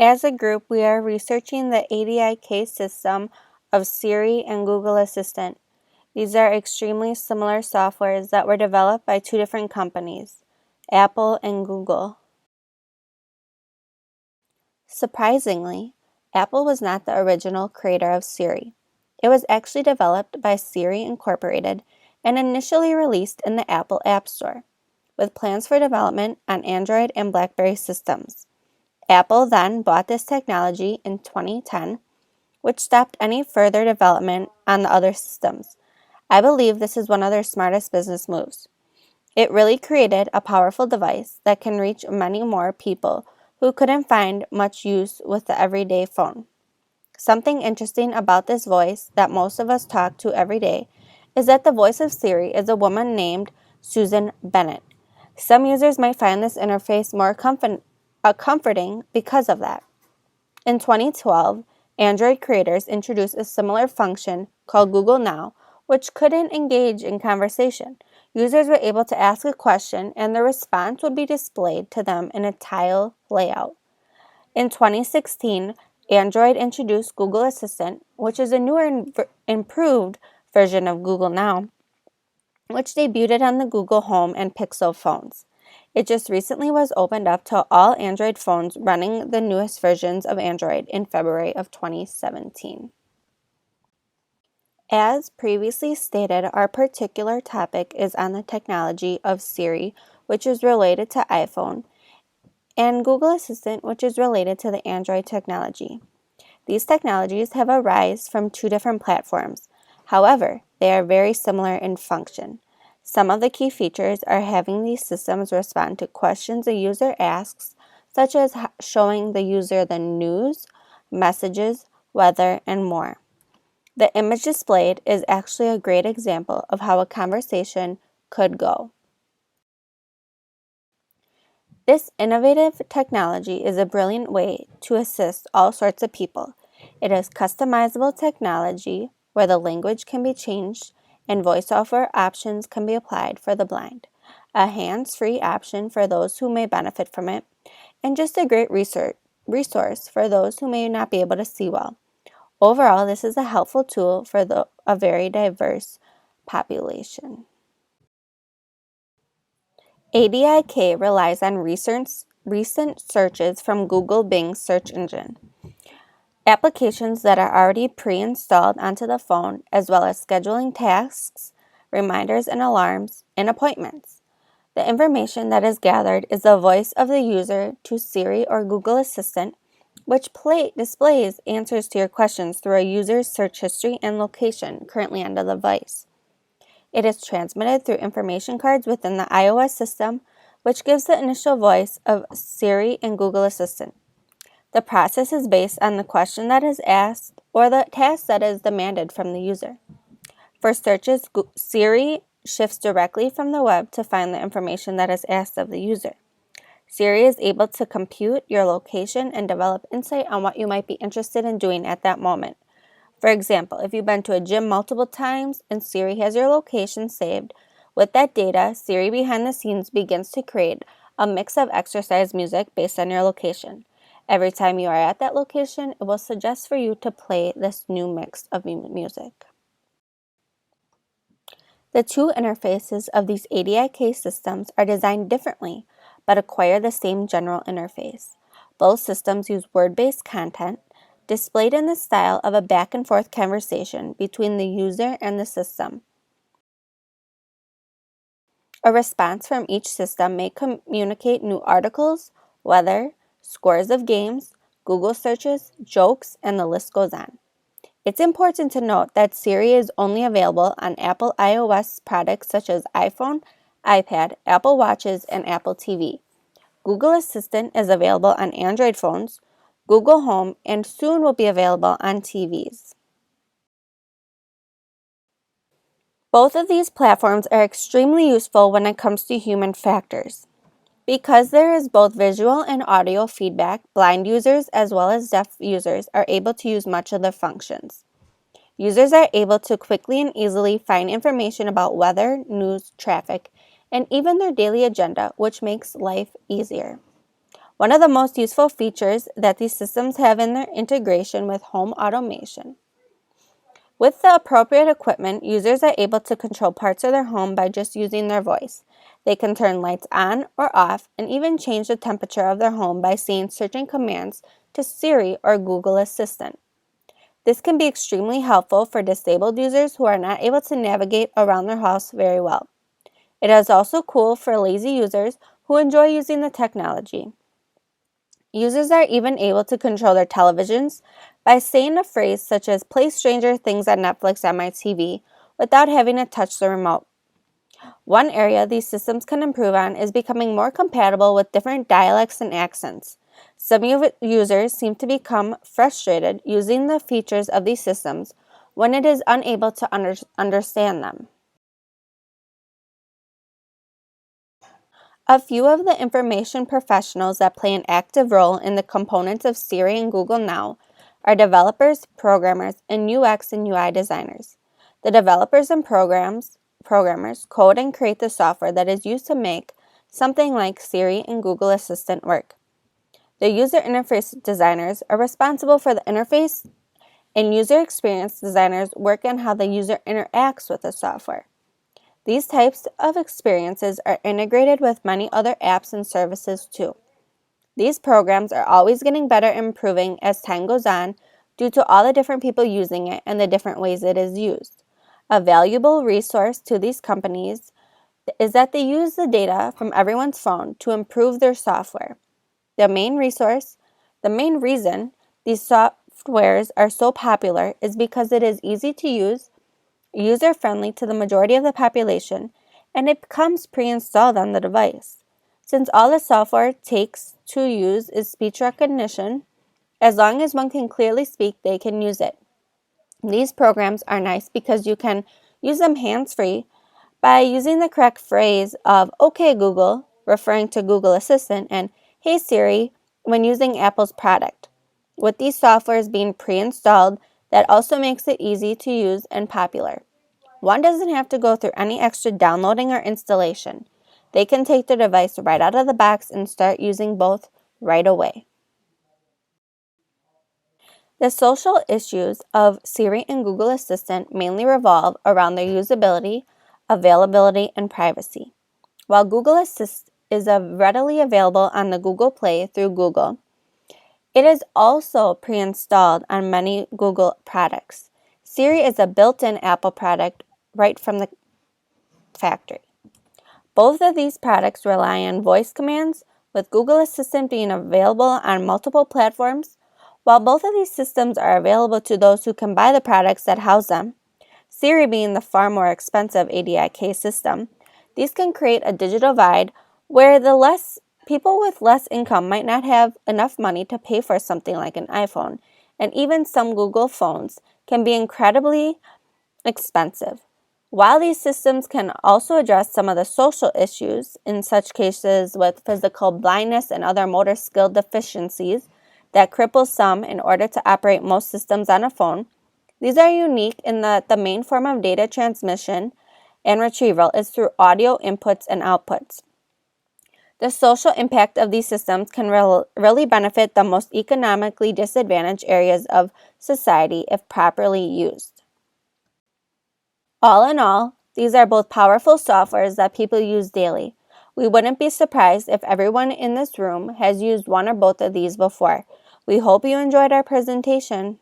As a group, we are researching the ADIK system of Siri and Google Assistant. These are extremely similar softwares that were developed by two different companies, Apple and Google. Surprisingly, Apple was not the original creator of Siri. It was actually developed by Siri Incorporated and initially released in the Apple App Store, with plans for development on Android and BlackBerry systems. Apple then bought this technology in 2010, which stopped any further development on the other systems. I believe this is one of their smartest business moves. It really created a powerful device that can reach many more people who couldn't find much use with the everyday phone. Something interesting about this voice that most of us talk to every day is that the voice of Siri is a woman named Susan Bennett. Some users might find this interface more comforting because of that. In 2012, Android creators introduced a similar function called Google Now, which couldn't engage in conversation. Users were able to ask a question and the response would be displayed to them in a tile layout. In 2016, Android introduced Google Assistant, which is a newer and improved version of Google Now, which debuted on the Google Home and Pixel phones. It just recently was opened up to all Android phones running the newest versions of Android in February of 2017. As previously stated, our particular topic is on the technology of Siri, which is related to iPhone, and Google Assistant, which is related to the Android technology. These technologies have arisen from two different platforms. However, they are very similar in function. Some of the key features are having these systems respond to questions a user asks, such as showing the user the news, messages, weather, and more. The image displayed is actually a great example of how a conversation could go. This innovative technology is a brilliant way to assist all sorts of people. It is customizable technology where the language can be changed and voiceover options can be applied for the blind, a hands-free option for those who may benefit from it, and just a great resource for those who may not be able to see well. Overall, this is a helpful tool for a very diverse population. ADIK relies on recent searches from Google Bing search engine, applications that are already pre-installed onto the phone, as well as scheduling tasks, reminders and alarms, and appointments. The information that is gathered is the voice of the user to Siri or Google Assistant, which displays answers to your questions through a user's search history and location currently on the device. It is transmitted through information cards within the iOS system, which gives the initial voice of Siri and Google Assistant. The process is based on the question that is asked or the task that is demanded from the user. For searches, Siri shifts directly from the web to find the information that is asked of the user. Siri is able to compute your location and develop insight on what you might be interested in doing at that moment. For example, if you've been to a gym multiple times and Siri has your location saved, with that data, Siri behind the scenes begins to create a mix of exercise music based on your location. Every time you are at that location, it will suggest for you to play this new mix of music. The two interfaces of these ADIK systems are designed differently, but acquire the same general interface. Both systems use word-based content, displayed in the style of a back-and-forth conversation between the user and the system. A response from each system may communicate new articles, weather, scores of games, Google searches, jokes, and the list goes on. It's important to note that Siri is only available on Apple iOS products such as iPhone, iPad, Apple Watches, and Apple TV. Google Assistant is available on Android phones, Google Home, and soon will be available on TVs. Both of these platforms are extremely useful when it comes to human factors. Because there is both visual and audio feedback, blind users as well as deaf users are able to use much of the functions. Users are able to quickly and easily find information about weather, news, traffic, and even their daily agenda, which makes life easier. One of the most useful features that these systems have in their integration with home automation. With the appropriate equipment, users are able to control parts of their home by just using their voice. They can turn lights on or off and even change the temperature of their home by saying certain commands to Siri or Google Assistant. This can be extremely helpful for disabled users who are not able to navigate around their house very well. It is also cool for lazy users who enjoy using the technology. Users are even able to control their televisions by saying a phrase such as "play Stranger Things on Netflix on my TV" without having to touch the remote. One area these systems can improve on is becoming more compatible with different dialects and accents. Some users seem to become frustrated using the features of these systems when it is unable to understand them. A few of the information professionals that play an active role in the components of Siri and Google Now are developers, programmers, and UX and UI designers. The developers and programmers code and create the software that is used to make something like Siri and Google Assistant work. The user interface designers are responsible for the interface, and user experience designers work on how the user interacts with the software. These types of experiences are integrated with many other apps and services too. These programs are always getting better and improving as time goes on due to all the different people using it and the different ways it is used. A valuable resource to these companies is that they use the data from everyone's phone to improve their software. The main reason these softwares are so popular is because it is easy to use, user-friendly to the majority of the population, and it comes pre-installed on the device. Since all the software takes to use is speech recognition, as long as one can clearly speak, they can use it. These programs are nice because you can use them hands-free by using the correct phrase of "Okay Google," referring to Google Assistant, and "Hey Siri" when using Apple's product. With these softwares being pre-installed, that also makes it easy to use and popular. One doesn't have to go through any extra downloading or installation. They can take their device right out of the box and start using both right away. The social issues of Siri and Google Assistant mainly revolve around their usability, availability, and privacy. While Google Assist is readily available on the Google Play through Google, it is also pre-installed on many Google products. Siri is a built-in Apple product right from the factory. Both of these products rely on voice commands, with Google Assistant being available on multiple platforms. While both of these systems are available to those who can buy the products that house them, Siri being the far more expensive ADIK system, these can create a digital divide where people with less income might not have enough money to pay for something like an iPhone, and even some Google phones can be incredibly expensive. While these systems can also address some of the social issues, in such cases with physical blindness and other motor skill deficiencies that cripple some in order to operate most systems on a phone, these are unique in that the main form of data transmission and retrieval is through audio inputs and outputs. The social impact of these systems can really benefit the most economically disadvantaged areas of society if properly used. All in all, these are both powerful softwares that people use daily. We wouldn't be surprised if everyone in this room has used one or both of these before. We hope you enjoyed our presentation.